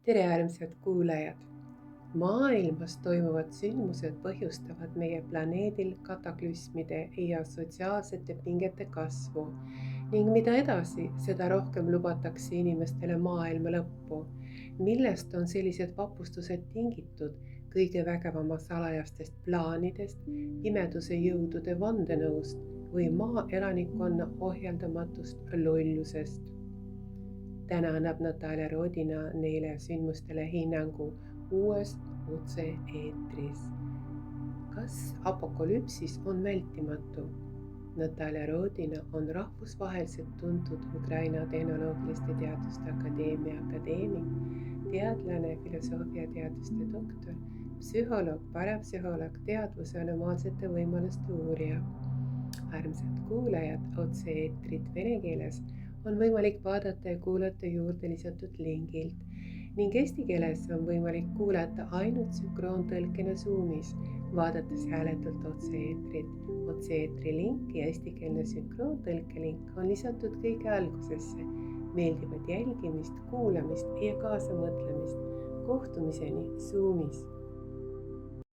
tere, äärmised kuulajad! Maailmas toimuvad sündmused põhjustavad meie planeedil kataklüsmide ja sotsiaalsete pingete kasvu ning mida edasi, seda rohkem lubatakse inimestele maailma lõppu. Millest on sellised vapustused tingitud? Kõige vägevama salajastest plaanidest, pimeduse jõudude vandenõust või maa elanikkonna ohjeldamatust lollusest? Täna annab Natalja Rodina neile sündmustele hinnangu uues otse-eetris. Kas apokalüpsis on vältimatu? Natalja Rodina on rahvusvaheliselt tuntud Ukraina Tehnoloogiliste Teaduste Akadeemia akadeemik, teadlane, filosoofiateaduste doktor, psühholoog, parapsühholoog, teadvuse anomaalsete võimaluste uurija. Armsad kuulajad, otse-eetrit vene keeles on võimalik vaadata ja kuulata juurde lisatud lingilt ning eesti keeles on võimalik kuulata ainult sünkroontõlkena Zoomis, vaadates hääletult otse-eetrit. Otse-eetri link ja eestikeelne sünkroontõlke link on lisatud kõige algusesse. Meeldivat jälgimist, kuulamist ja kaasamõtlemist. Kohtumiseni Zoomis!